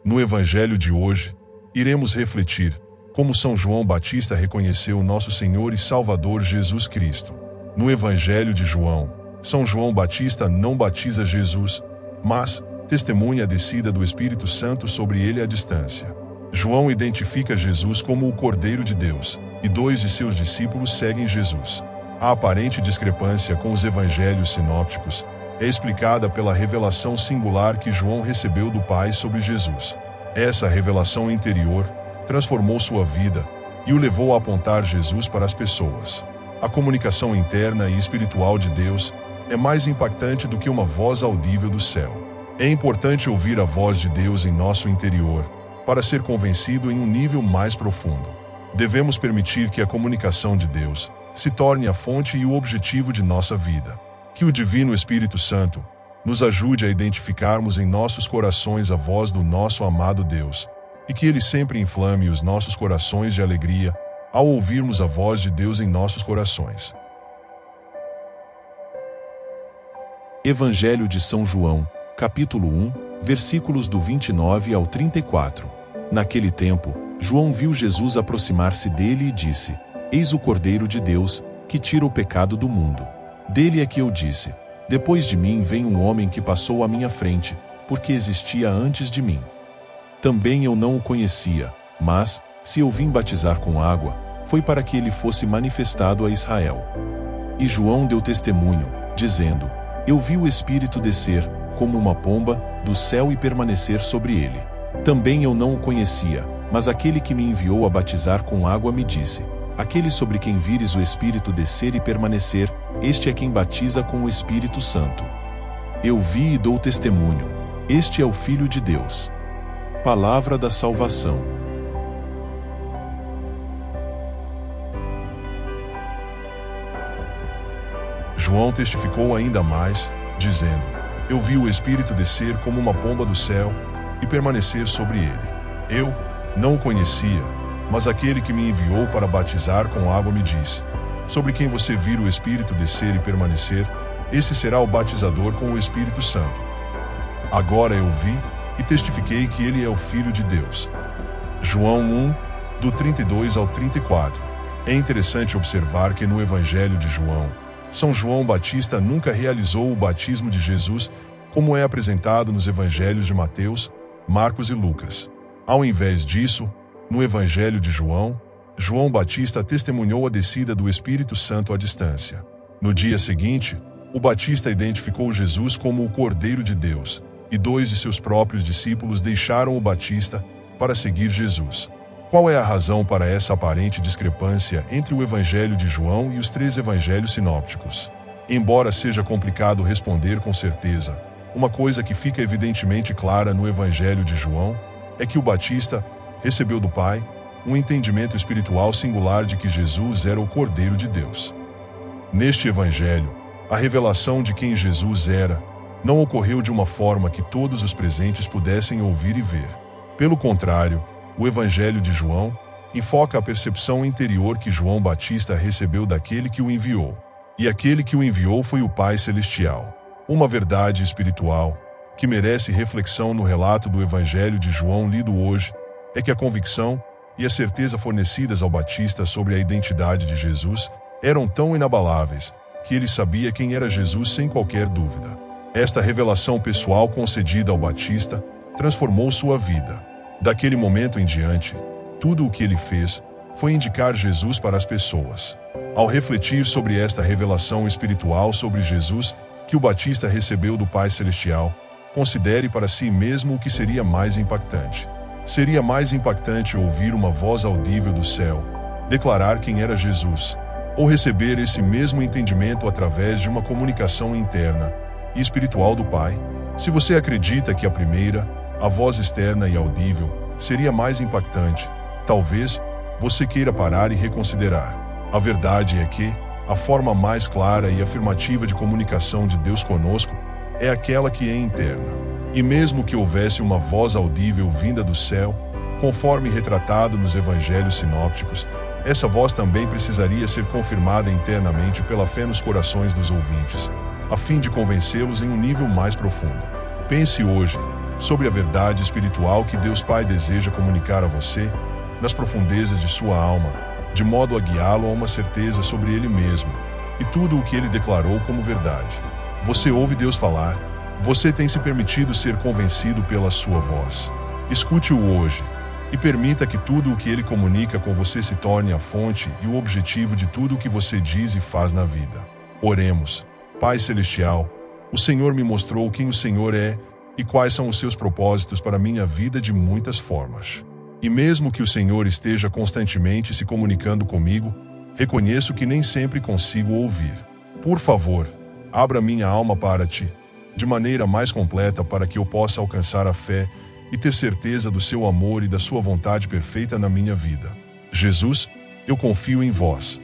No Evangelho de hoje, iremos refletir como São João Batista reconheceu nosso Senhor e Salvador Jesus Cristo. No Evangelho de João, São João Batista não batiza Jesus, mas testemunha a descida do Espírito Santo sobre ele à distância. João identifica Jesus como o Cordeiro de Deus, e 2 de seus discípulos seguem Jesus. A aparente discrepância com os evangelhos sinópticos é explicada pela revelação singular que João recebeu do Pai sobre Jesus. Essa revelação interior transformou sua vida e o levou a apontar Jesus para as pessoas. A comunicação interna e espiritual de Deus é mais impactante do que uma voz audível do céu. É importante ouvir a voz de Deus em nosso interior para ser convencido em um nível mais profundo. Devemos permitir que a comunicação de Deus se torne a fonte e o objetivo de nossa vida. Que o Divino Espírito Santo nos ajude a identificarmos em nossos corações a voz do nosso amado Deus, e que Ele sempre inflame os nossos corações de alegria ao ouvirmos a voz de Deus em nossos corações. Evangelho de São João, capítulo 1, versículos do 29 ao 34. Naquele tempo, João viu Jesus aproximar-se dele e disse: Eis o Cordeiro de Deus, que tira o pecado do mundo. Dele é que eu disse: Depois de mim vem um homem que passou à minha frente, porque existia antes de mim. Também eu não o conhecia, mas, se eu vim batizar com água, foi para que ele fosse manifestado a Israel. E João deu testemunho, dizendo: Eu vi o Espírito descer, como uma pomba, do céu e permanecer sobre ele. Também eu não o conhecia, mas aquele que me enviou a batizar com água me disse: Aquele sobre quem vires o Espírito descer e permanecer, este é quem batiza com o Espírito Santo. Eu vi e dou testemunho: este é o Filho de Deus. Palavra da salvação. João testificou ainda mais, dizendo: Eu vi o Espírito descer como uma pomba do céu e permanecer sobre ele. Eu não o conhecia, mas aquele que me enviou para batizar com água me disse: Sobre quem você vir o Espírito descer e permanecer, esse será o batizador com o Espírito Santo. Agora eu vi e testifiquei que ele é o Filho de Deus. João 1, do 32 ao 34. É interessante observar que no Evangelho de João, São João Batista nunca realizou o batismo de Jesus, como é apresentado nos Evangelhos de Mateus, Marcos e Lucas. Ao invés disso, no Evangelho de João, João Batista testemunhou a descida do Espírito Santo à distância. No dia seguinte, o Batista identificou Jesus como o Cordeiro de Deus, e 2 de seus próprios discípulos deixaram o Batista para seguir Jesus. Qual é a razão para essa aparente discrepância entre o Evangelho de João e os 3 evangelhos sinópticos? Embora seja complicado responder com certeza, uma coisa que fica evidentemente clara no Evangelho de João é que o Batista recebeu do Pai um entendimento espiritual singular de que Jesus era o Cordeiro de Deus. Neste Evangelho, a revelação de quem Jesus era não ocorreu de uma forma que todos os presentes pudessem ouvir e ver. Pelo contrário, o Evangelho de João enfoca a percepção interior que João Batista recebeu daquele que o enviou. E aquele que o enviou foi o Pai Celestial. Uma verdade espiritual que merece reflexão no relato do Evangelho de João lido hoje é que a convicção e a certeza fornecidas ao Batista sobre a identidade de Jesus eram tão inabaláveis que ele sabia quem era Jesus sem qualquer dúvida. Esta revelação pessoal concedida ao Batista transformou sua vida. Daquele momento em diante, tudo o que ele fez foi indicar Jesus para as pessoas. Ao refletir sobre esta revelação espiritual sobre Jesus que o Batista recebeu do Pai Celestial, considere para si mesmo o que seria mais impactante. Seria mais impactante ouvir uma voz audível do céu declarar quem era Jesus, ou receber esse mesmo entendimento através de uma comunicação interna e espiritual do Pai? Se você acredita que a primeira, a voz externa e audível, seria mais impactante, talvez você queira parar e reconsiderar. A verdade é que a forma mais clara e afirmativa de comunicação de Deus conosco é aquela que é interna. E mesmo que houvesse uma voz audível vinda do céu, conforme retratado nos evangelhos sinópticos, essa voz também precisaria ser confirmada internamente pela fé nos corações dos ouvintes, a fim de convencê-los em um nível mais profundo. Pense hoje, sobre a verdade espiritual que Deus Pai deseja comunicar a você, nas profundezas de sua alma, de modo a guiá-lo a uma certeza sobre ele mesmo, e tudo o que ele declarou como verdade. Você ouve Deus falar, você tem se permitido ser convencido pela sua voz. Escute-o hoje, e permita que tudo o que ele comunica com você se torne a fonte e o objetivo de tudo o que você diz e faz na vida. Oremos. Pai Celestial, o Senhor me mostrou quem o Senhor é e quais são os seus propósitos para a minha vida de muitas formas. E mesmo que o Senhor esteja constantemente se comunicando comigo, reconheço que nem sempre consigo ouvir. Por favor, abra minha alma para ti, de maneira mais completa para que eu possa alcançar a fé e ter certeza do seu amor e da sua vontade perfeita na minha vida. Jesus, eu confio em vós.